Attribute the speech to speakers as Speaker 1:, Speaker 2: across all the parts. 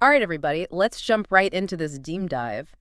Speaker 1: All right, everybody, let's jump right into this deep dive.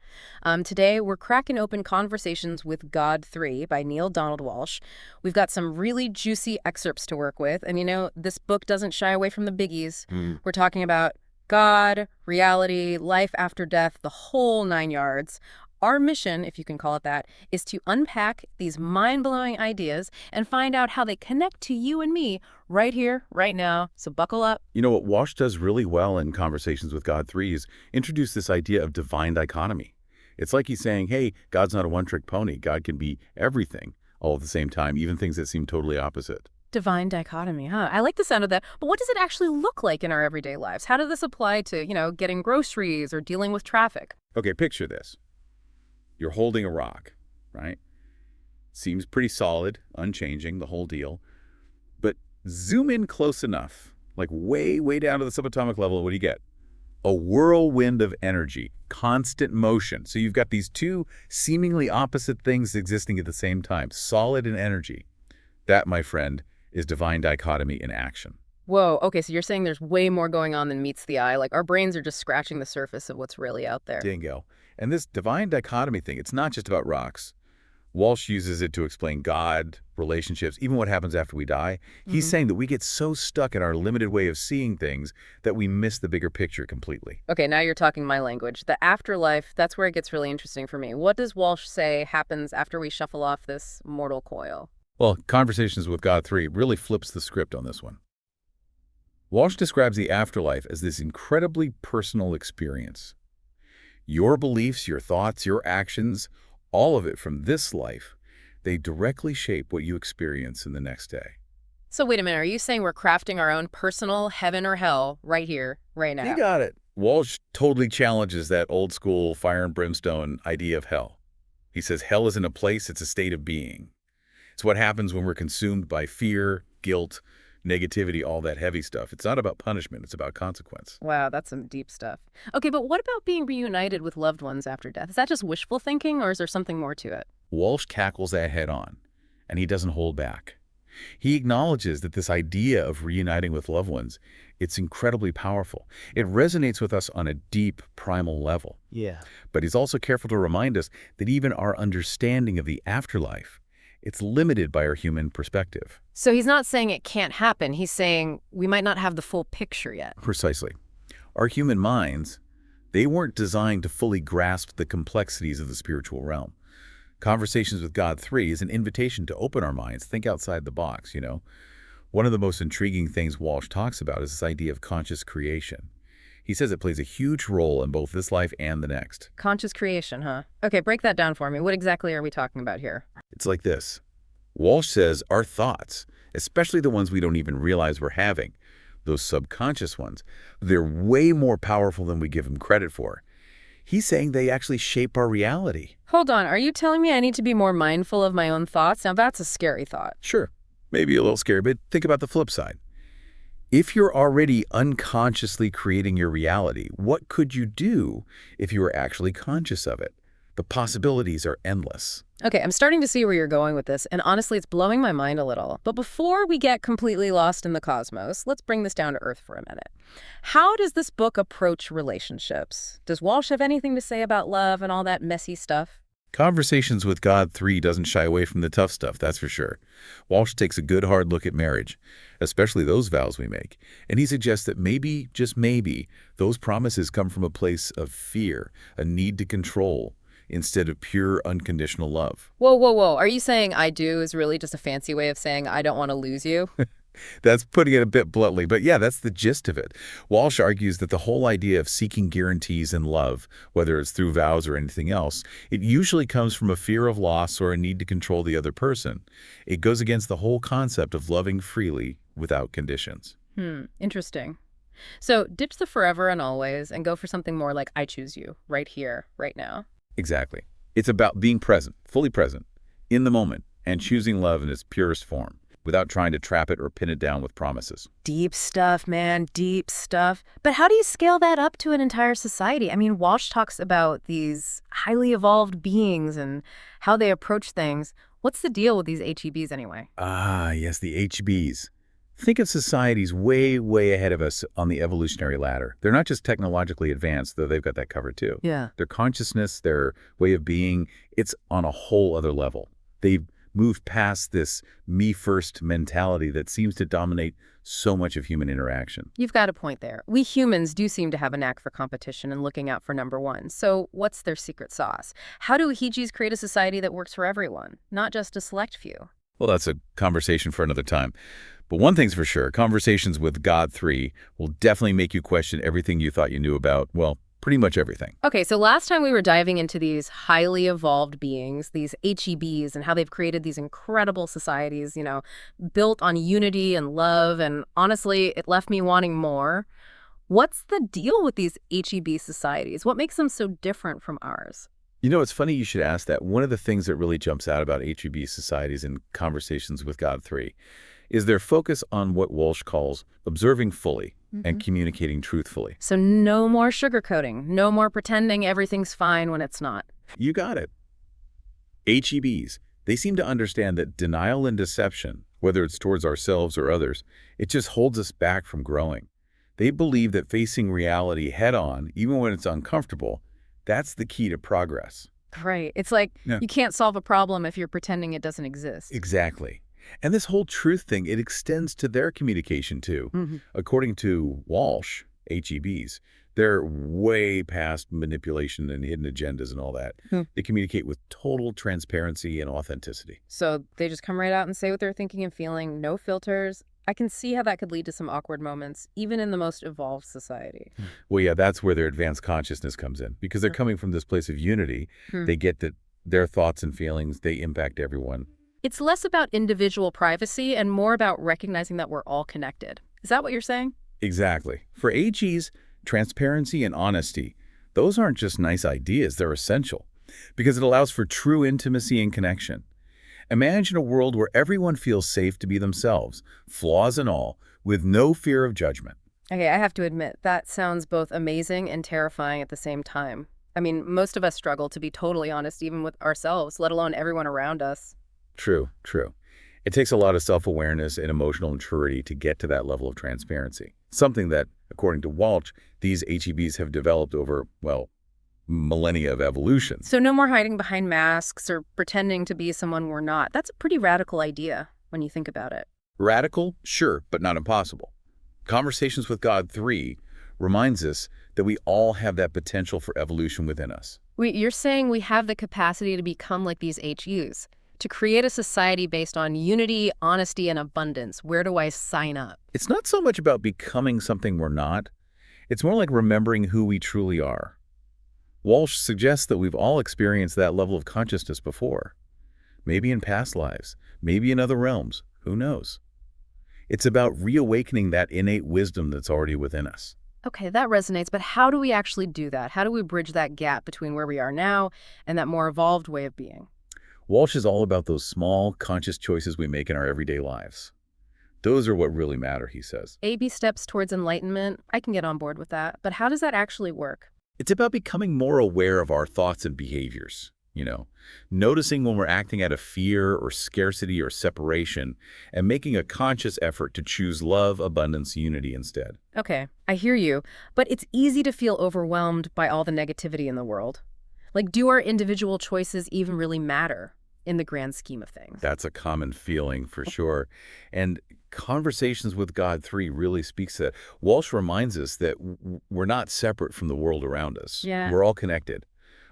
Speaker 1: Today, we're cracking open Conversations with God 3 by Neale Donald Walsch. We've got some really juicy excerpts to work with, and this book doesn't shy away from the biggies.
Speaker 2: Mm.
Speaker 1: We're talking about God, reality, life after death, the whole nine yards. Our mission, if you can call it that, is to unpack these mind-blowing ideas and find out how they connect to you and me right here, right now. So buckle up.
Speaker 2: You know what Walsh does really well in Conversations with God 3 is introduce this idea of divine dichotomy. It's like he's saying, hey, God's not a one-trick pony. God can be everything all at the same time, even things that seem totally opposite.
Speaker 1: Divine dichotomy, huh? I like the sound of that. But what does it actually look like in our everyday lives? How does this apply to, getting groceries or dealing with traffic?
Speaker 2: Okay, picture this. You're holding a rock, right? Seems pretty solid, unchanging, the whole deal. But zoom in close enough, like way, way down to the subatomic level, what do you get? A whirlwind of energy, constant motion. So you've got these two seemingly opposite things existing at the same time, solid and energy. That, my friend, is divine dichotomy in action.
Speaker 1: Whoa, okay, so you're saying there's way more going on than meets the eye. Like our brains are just scratching the surface of what's really out there.
Speaker 2: Dingo. And this divine dichotomy thing, it's not just about rocks. Walsh uses it to explain God, relationships, even what happens after we die. He's saying that we get so stuck in our limited way of seeing things that we miss the bigger picture completely.
Speaker 1: Okay, now you're talking my language. The afterlife, that's where it gets really interesting for me. What does Walsh say happens after we shuffle off this mortal coil?
Speaker 2: Well, Conversations with God 3 really flips the script on this one. Walsh describes the afterlife as this incredibly personal experience. Your beliefs, your thoughts, your actions, all of it from this life, they directly shape what you experience in the next day.
Speaker 1: So wait a minute, are you saying we're crafting our own personal heaven or hell right here, right now?
Speaker 2: You got it. Walsh totally challenges that old school fire and brimstone idea of hell. He says hell isn't a place, it's a state of being. It's what happens when we're consumed by fear, guilt, negativity, all that heavy stuff. It's not about punishment, it's about consequence.
Speaker 1: Wow, that's some deep stuff. Okay, but what about being reunited with loved ones after death? Is that just wishful thinking, or is there something more to it?
Speaker 2: Walsh tackles that head on, and he doesn't hold back. He acknowledges that this idea of reuniting with loved ones, it's incredibly powerful. It resonates with us on a deep, primal level.
Speaker 3: Yeah.
Speaker 2: But he's also careful to remind us that even our understanding of the afterlife, it's limited by our human perspective.
Speaker 1: So he's not saying it can't happen. He's saying we might not have the full picture yet.
Speaker 2: Precisely. Our human minds, they weren't designed to fully grasp the complexities of the spiritual realm. Conversations with God 3 is an invitation to open our minds, think outside the box, One of the most intriguing things Walsh talks about is this idea of conscious creation. He says it plays a huge role in both this life and the next.
Speaker 1: Conscious creation, huh? Okay, break that down for me. What exactly are we talking about here?
Speaker 2: It's like this. Walsh says our thoughts, especially the ones we don't even realize we're having, those subconscious ones, they're way more powerful than we give them credit for. He's saying they actually shape our reality.
Speaker 1: Hold on, are you telling me I need to be more mindful of my own thoughts? Now that's a scary thought.
Speaker 2: Sure, maybe a little scary, but think about the flip side. If you're already unconsciously creating your reality, what could you do if you were actually conscious of it? The possibilities are endless.
Speaker 1: Okay, I'm starting to see where you're going with this, and honestly, it's blowing my mind a little. But before we get completely lost in the cosmos, let's bring this down to earth for a minute. How does this book approach relationships? Does Walsh have anything to say about love and all that messy stuff?
Speaker 2: Conversations with God 3 doesn't shy away from the tough stuff, that's for sure. Walsh takes a good hard look at marriage, especially those vows we make, and he suggests that maybe, just maybe, those promises come from a place of fear, a need to control, instead of pure unconditional love.
Speaker 1: Whoa, whoa, whoa. Are you saying I do is really just a fancy way of saying I don't want to lose you?
Speaker 2: That's putting it a bit bluntly, but yeah, that's the gist of it. Walsh argues that the whole idea of seeking guarantees in love, whether it's through vows or anything else, it usually comes from a fear of loss or a need to control the other person. It goes against the whole concept of loving freely without conditions.
Speaker 1: Interesting. So ditch the forever and always and go for something more like I choose you, right here, right now.
Speaker 2: Exactly. It's about being present, fully present, in the moment, and choosing love in its purest form, without trying to trap it or pin it down with promises.
Speaker 1: Deep stuff, man, deep stuff. But how do you scale that up to an entire society? I mean, Walsh talks about these highly evolved beings and how they approach things. What's the deal with these HEBs anyway?
Speaker 2: Ah, yes, the HBs. Think of societies way, way ahead of us on the evolutionary ladder. They're not just technologically advanced, though they've got that covered too.
Speaker 1: Yeah.
Speaker 2: Their consciousness, their way of being, it's on a whole other level. They've moved past this me-first mentality that seems to dominate so much of human interaction.
Speaker 1: You've got a point there. We humans do seem to have a knack for competition and looking out for number one. So what's their secret sauce? How do Hijis create a society that works for everyone, not just a select few?
Speaker 2: Well, that's a conversation for another time. But one thing's for sure, conversations with God 3 will definitely make you question everything you thought you knew about, well, pretty much everything.
Speaker 1: Okay, so last time we were diving into these highly evolved beings, these HEBs, and how they've created these incredible societies, built on unity and love, and honestly, it left me wanting more. What's the deal with these HEB societies? What makes them so different from ours?
Speaker 2: It's funny you should ask that. One of the things that really jumps out about HEB societies and conversations with God 3 is their focus on what Walsh calls observing fully and communicating truthfully.
Speaker 1: So no more sugarcoating, no more pretending everything's fine when it's not.
Speaker 2: You got it. HEBs, they seem to understand that denial and deception, whether it's towards ourselves or others, it just holds us back from growing. They believe that facing reality head-on, even when it's uncomfortable, that's the key to progress.
Speaker 1: Right. It's like
Speaker 2: Yeah.
Speaker 1: you can't solve a problem if you're pretending it doesn't exist.
Speaker 2: Exactly. And this whole truth thing, it extends to their communication too.
Speaker 1: Mhm.
Speaker 2: According to Walsh, HEBs, they're way past manipulation and hidden agendas and all that.
Speaker 1: Hmm.
Speaker 2: They communicate with total transparency and authenticity.
Speaker 1: So they just come right out and say what they're thinking and feeling, no filters. I can see how that could lead to some awkward moments, even in the most evolved society.
Speaker 2: Well, yeah, that's where their advanced consciousness comes in because they're coming from this place of unity.
Speaker 1: Hmm.
Speaker 2: They get that their thoughts and feelings, they impact everyone.
Speaker 1: It's less about individual privacy and more about recognizing that we're all connected. Is that what you're saying?
Speaker 2: Exactly. For AGs, transparency and honesty, those aren't just nice ideas, they're essential because it allows for true intimacy and connection. Imagine a world where everyone feels safe to be themselves, flaws and all, with no fear of judgment.
Speaker 1: Okay, I have to admit, that sounds both amazing and terrifying at the same time. I mean, most of us struggle to be totally honest even with ourselves, let alone everyone around us.
Speaker 2: True, true. It takes a lot of self-awareness and emotional maturity to get to that level of transparency, something that, according to Walsh, these HEBs have developed over, well, millennia of evolution.
Speaker 1: So no more hiding behind masks or pretending to be someone we're not. That's a pretty radical idea when you think about it.
Speaker 2: Radical? Sure, but not impossible. Conversations with God 3 reminds us that we all have that potential for evolution within us.
Speaker 1: Wait, you're saying we have the capacity to become like these HUs, to create a society based on unity, honesty, and abundance. Where do I sign up?
Speaker 2: It's not so much about becoming something we're not. It's more like remembering who we truly are. Walsh suggests that we've all experienced that level of consciousness before. Maybe in past lives, maybe in other realms, who knows? It's about reawakening that innate wisdom that's already within us.
Speaker 1: Okay, that resonates, but how do we actually do that? How do we bridge that gap between where we are now and that more evolved way of being?
Speaker 2: Walsh is all about those small, conscious choices we make in our everyday lives. Those are what really matter, he says.
Speaker 1: AB steps towards enlightenment. I can get on board with that. But how does that actually work?
Speaker 2: It's about becoming more aware of our thoughts and behaviors, noticing when we're acting out of fear or scarcity or separation, and making a conscious effort to choose love, abundance, unity instead.
Speaker 1: Okay, I hear you, but it's easy to feel overwhelmed by all the negativity in the world. Like, do our individual choices even really matter in the grand scheme of things?
Speaker 2: That's a common feeling for sure. And Conversations with God 3 really speaks to that. Walsh reminds us that we're not separate from the world around us.
Speaker 1: Yeah.
Speaker 2: We're all connected.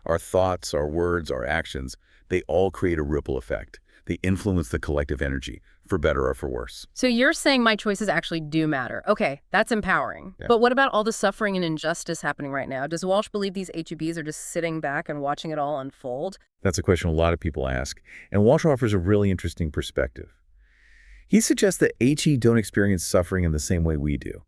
Speaker 2: Our thoughts, our words, our actions, they all create a ripple effect. They influence the collective energy, for better or for worse.
Speaker 1: So you're saying my choices actually do matter. Okay, that's empowering.
Speaker 2: Yeah.
Speaker 1: But what about all the suffering and injustice happening right now? Does Walsh believe these HUBs are just sitting back and watching it all unfold?
Speaker 2: That's a question a lot of people ask, and Walsh offers a really interesting perspective. He suggests that HE don't experience suffering in the same way we do.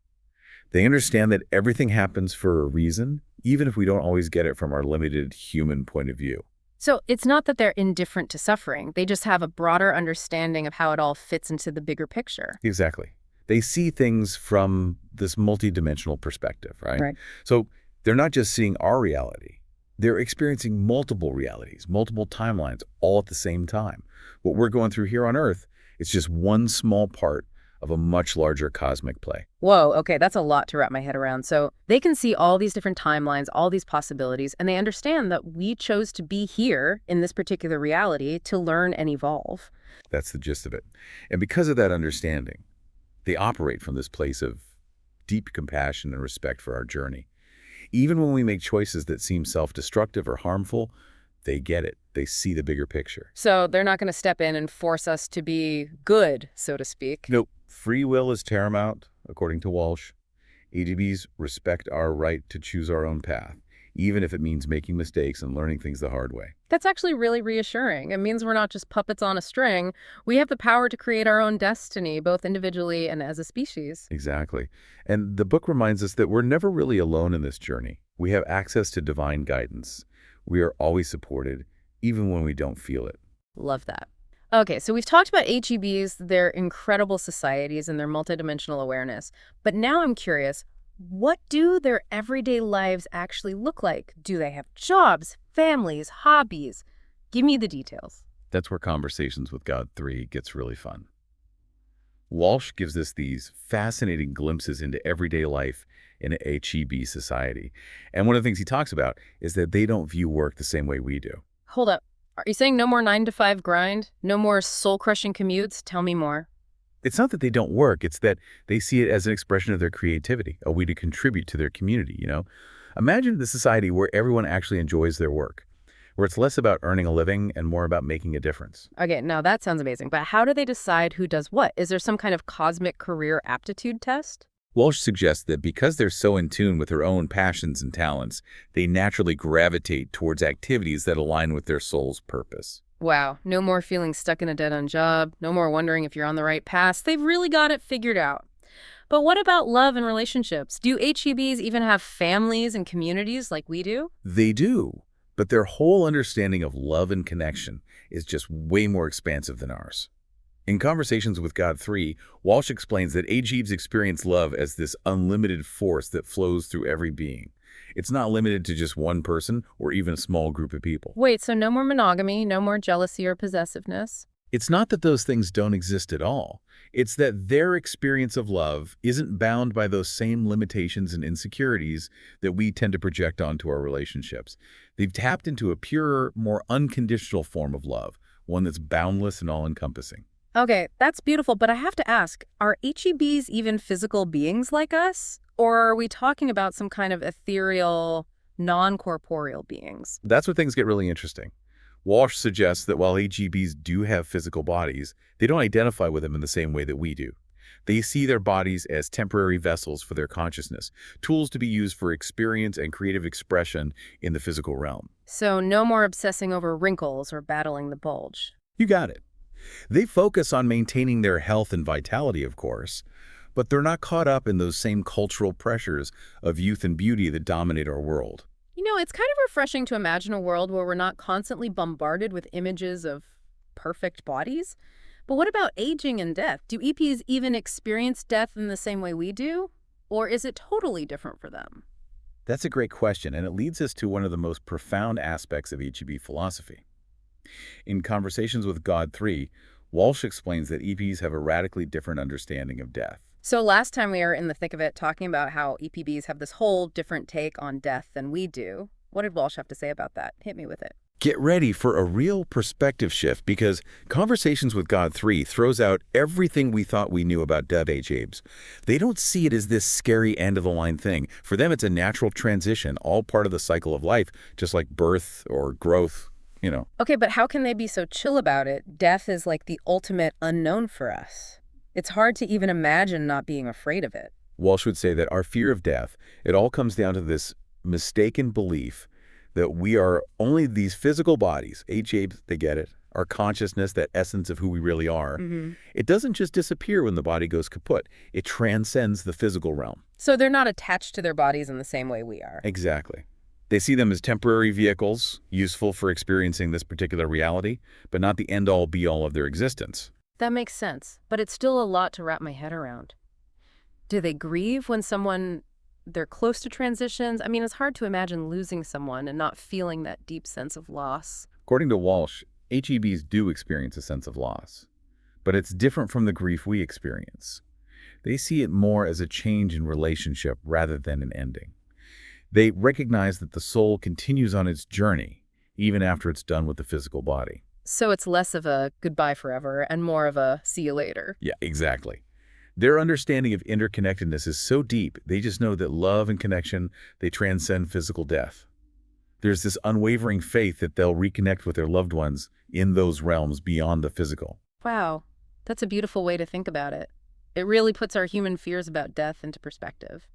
Speaker 2: They understand that everything happens for a reason, even if we don't always get it from our limited human point of view.
Speaker 1: So it's not that they're indifferent to suffering. They just have a broader understanding of how it all fits into the bigger picture.
Speaker 2: Exactly. They see things from this multidimensional perspective, right?
Speaker 1: Right.
Speaker 2: So they're not just seeing our reality. They're experiencing multiple realities, multiple timelines, all at the same time. What we're going through here on Earth is just one small part of a much larger cosmic play.
Speaker 1: Whoa, okay, that's a lot to wrap my head around. So they can see all these different timelines, all these possibilities, and they understand that we chose to be here in this particular reality to learn and evolve.
Speaker 2: That's the gist of it. And because of that understanding, they operate from this place of deep compassion and respect for our journey. Even when we make choices that seem self-destructive or harmful, they get it. They see the bigger picture.
Speaker 1: So they're not going to step in and force us to be good, so to speak.
Speaker 2: Nope. Free will is paramount, according to Walsh. AGBs respect our right to choose our own path, even if it means making mistakes and learning things the hard way.
Speaker 1: That's actually really reassuring. It means we're not just puppets on a string. We have the power to create our own destiny, both individually and as a species.
Speaker 2: Exactly. And the book reminds us that we're never really alone in this journey. We have access to divine guidance. We are always supported, even when we don't feel it.
Speaker 1: Love that. Okay, so we've talked about HEBs, their incredible societies, and their multidimensional awareness. But now I'm curious, what do their everyday lives actually look like? Do they have jobs, families, hobbies? Give me the details.
Speaker 2: That's where Conversations with God 3 gets really fun. Walsh gives us these fascinating glimpses into everyday life in a HEB society. And one of the things he talks about is that they don't view work the same way we do.
Speaker 1: Hold up. Are you saying no more 9 to 5 grind? No more soul-crushing commutes? Tell me more.
Speaker 2: It's not that they don't work, it's that they see it as an expression of their creativity, a way to contribute to their community. Imagine the society where everyone actually enjoys their work, where it's less about earning a living and more about making a difference.
Speaker 1: Okay, now that sounds amazing, but how do they decide who does what? Is there some kind of cosmic career aptitude test?
Speaker 2: Walsh suggests that because they're so in tune with their own passions and talents, they naturally gravitate towards activities that align with their soul's purpose.
Speaker 1: Wow, no more feeling stuck in a dead-end job, no more wondering if you're on the right path. They've really got it figured out. But what about love and relationships? Do HEBs even have families and communities like we do?
Speaker 2: They do, but their whole understanding of love and connection is just way more expansive than ours. In Conversations with God 3, Walsh explains that HEBs experience love as this unlimited force that flows through every being. It's not limited to just one person or even a small group of people.
Speaker 1: Wait, so no more monogamy, no more jealousy or possessiveness?
Speaker 2: It's not that those things don't exist at all. It's that their experience of love isn't bound by those same limitations and insecurities that we tend to project onto our relationships. They've tapped into a purer, more unconditional form of love, one that's boundless and all-encompassing.
Speaker 1: Okay, that's beautiful, but I have to ask, are HEBs even physical beings like us? Or are we talking about some kind of ethereal, non-corporeal beings?
Speaker 2: That's where things get really interesting. Walsh suggests that while HEBs do have physical bodies, they don't identify with them in the same way that we do. They see their bodies as temporary vessels for their consciousness, tools to be used for experience and creative expression in the physical realm.
Speaker 1: So no more obsessing over wrinkles or battling the bulge.
Speaker 2: You got it. They focus on maintaining their health and vitality, of course, but they're not caught up in those same cultural pressures of youth and beauty that dominate our world.
Speaker 1: You know, it's kind of refreshing to imagine a world where we're not constantly bombarded with images of perfect bodies. But what about aging and death? Do EPs even experience death in the same way we do? Or is it totally different for them?
Speaker 2: That's a great question, and it leads us to one of the most profound aspects of HEB philosophy. In Conversations with God 3, Walsh explains that EPs have a radically different understanding of death.
Speaker 1: So last time we were in the thick of it talking about how EPBs have this whole different take on death than we do. What did Walsh have to say about that? Hit me with it.
Speaker 2: Get ready for a real perspective shift because Conversations with God 3 throws out everything we thought we knew about HEBs. They don't see it as this scary end-of-the-line thing. For them, it's a natural transition, all part of the cycle of life, just like birth or growth.
Speaker 1: Okay, but how can they be so chill about it? Death is like the ultimate unknown for us. It's hard to even imagine not being afraid of it.
Speaker 2: Walsh would say that our fear of death, it all comes down to this mistaken belief that we are only these physical bodies. HEBs, they get it. Our consciousness, that essence of who we really are. It doesn't just disappear when the body goes kaput. It transcends the physical realm.
Speaker 1: So they're not attached to their bodies in the same way we are.
Speaker 2: Exactly. They see them as temporary vehicles, useful for experiencing this particular reality, but not the end-all be-all of their existence.
Speaker 1: That makes sense, but it's still a lot to wrap my head around. Do they grieve when they're close to transitions? I mean, it's hard to imagine losing someone and not feeling that deep sense of loss.
Speaker 2: According to Walsh, HEBs do experience a sense of loss, but it's different from the grief we experience. They see it more as a change in relationship rather than an ending. They recognize that the soul continues on its journey, even after it's done with the physical body.
Speaker 1: So it's less of a goodbye forever and more of a see you later.
Speaker 2: Yeah, exactly. Their understanding of interconnectedness is so deep, they just know that love and connection, they transcend physical death. There's this unwavering faith that they'll reconnect with their loved ones in those realms beyond the physical.
Speaker 1: Wow, that's a beautiful way to think about it. It really puts our human fears about death into perspective.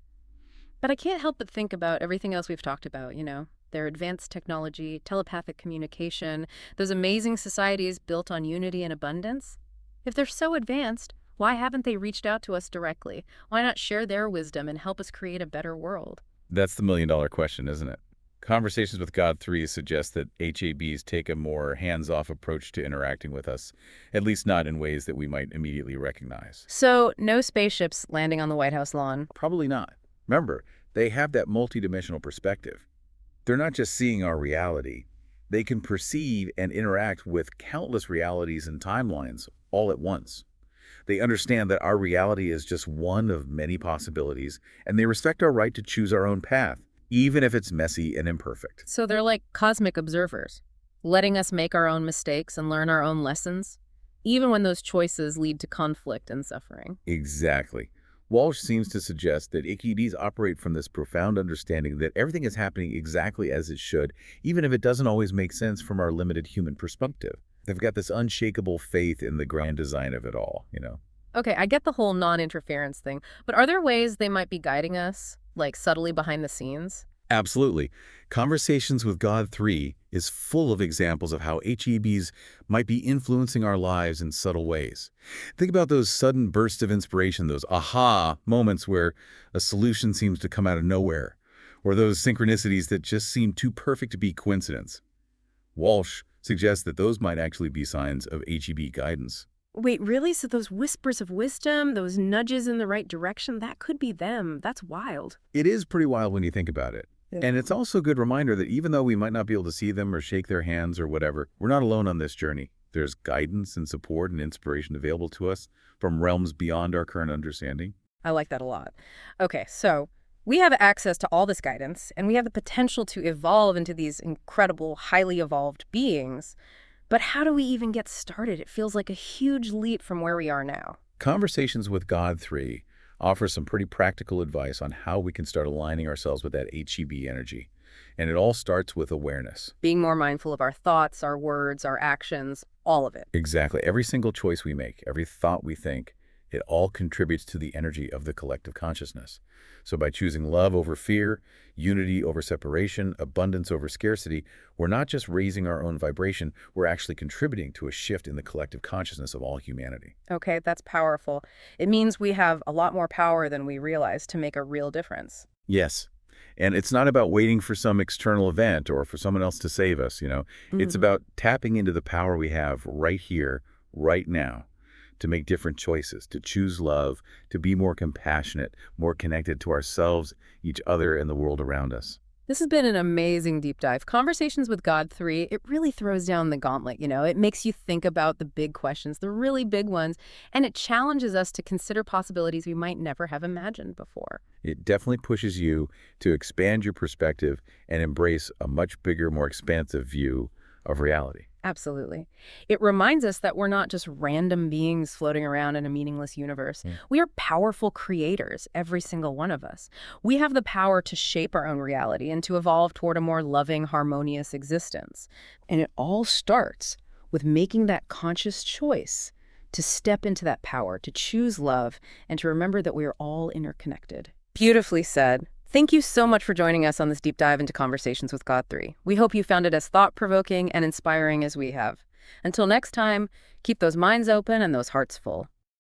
Speaker 1: But I can't help but think about everything else we've talked about, their advanced technology, telepathic communication, those amazing societies built on unity and abundance. If they're so advanced, why haven't they reached out to us directly? Why not share their wisdom and help us create a better world?
Speaker 2: That's the million-dollar question, isn't it? Conversations with God 3 suggest that HABs take a more hands-off approach to interacting with us, at least not in ways that we might immediately recognize.
Speaker 1: So, no spaceships landing on the White House lawn.
Speaker 2: Probably not. Remember, they have that multidimensional perspective. They're not just seeing our reality. They can perceive and interact with countless realities and timelines all at once. They understand that our reality is just one of many possibilities, and they respect our right to choose our own path, even if it's messy and imperfect.
Speaker 1: So they're like cosmic observers, letting us make our own mistakes and learn our own lessons, even when those choices lead to conflict and suffering.
Speaker 2: Exactly. Walsh seems to suggest that Ikides operate from this profound understanding that everything is happening exactly as it should, even if it doesn't always make sense from our limited human perspective. They've got this unshakable faith in the grand design of it all.
Speaker 1: Okay, I get the whole non-interference thing, but are there ways they might be guiding us, like subtly behind the scenes?
Speaker 2: Absolutely. Conversations with God 3 is full of examples of how HEBs might be influencing our lives in subtle ways. Think about those sudden bursts of inspiration, those aha moments where a solution seems to come out of nowhere, or those synchronicities that just seem too perfect to be coincidence. Walsh suggests that those might actually be signs of HEB guidance.
Speaker 1: Wait, really? So those whispers of wisdom, those nudges in the right direction, that could be them. That's wild.
Speaker 2: It is pretty wild when you think about it.
Speaker 1: Yeah.
Speaker 2: And it's also a good reminder that even though we might not be able to see them or shake their hands or whatever, we're not alone on this journey. There's guidance and support and inspiration available to us from realms beyond our current understanding.
Speaker 1: I like that a lot. Okay, so we have access to all this guidance, and we have the potential to evolve into these incredible, highly evolved beings. But how do we even get started? It feels like a huge leap from where we are now.
Speaker 2: Conversations with God 3 offer some pretty practical advice on how we can start aligning ourselves with that HEB energy. And it all starts with awareness.
Speaker 1: Being more mindful of our thoughts, our words, our actions, all of it.
Speaker 2: Exactly. Every single choice we make, every thought we think, it all contributes to the energy of the collective consciousness. So by choosing love over fear, unity over separation, abundance over scarcity, we're not just raising our own vibration, we're actually contributing to a shift in the collective consciousness of all humanity.
Speaker 1: Okay, that's powerful. It means we have a lot more power than we realize to make a real difference.
Speaker 2: Yes. And it's not about waiting for some external event or for someone else to save us. It's about tapping into the power we have right here, right now, to make different choices, to choose love, to be more compassionate, more connected to ourselves, each other, and the world around us.
Speaker 1: This has been an amazing deep dive. Conversations with God 3, it really throws down the gauntlet, It makes you think about the big questions, the really big ones, and it challenges us to consider possibilities we might never have imagined before.
Speaker 2: It definitely pushes you to expand your perspective and embrace a much bigger, more expansive view of reality.
Speaker 1: Absolutely. It reminds us that we're not just random beings floating around in a meaningless universe. We are powerful creators, every single one of us. We have the power to shape our own reality and to evolve toward a more loving, harmonious existence. And it all starts with making that conscious choice to step into that power, to choose love, and to remember that we are all interconnected. Beautifully said. Thank you so much for joining us on this deep dive into Conversations with God 3. We hope you found it as thought-provoking and inspiring as we have. Until next time, keep those minds open and those hearts full.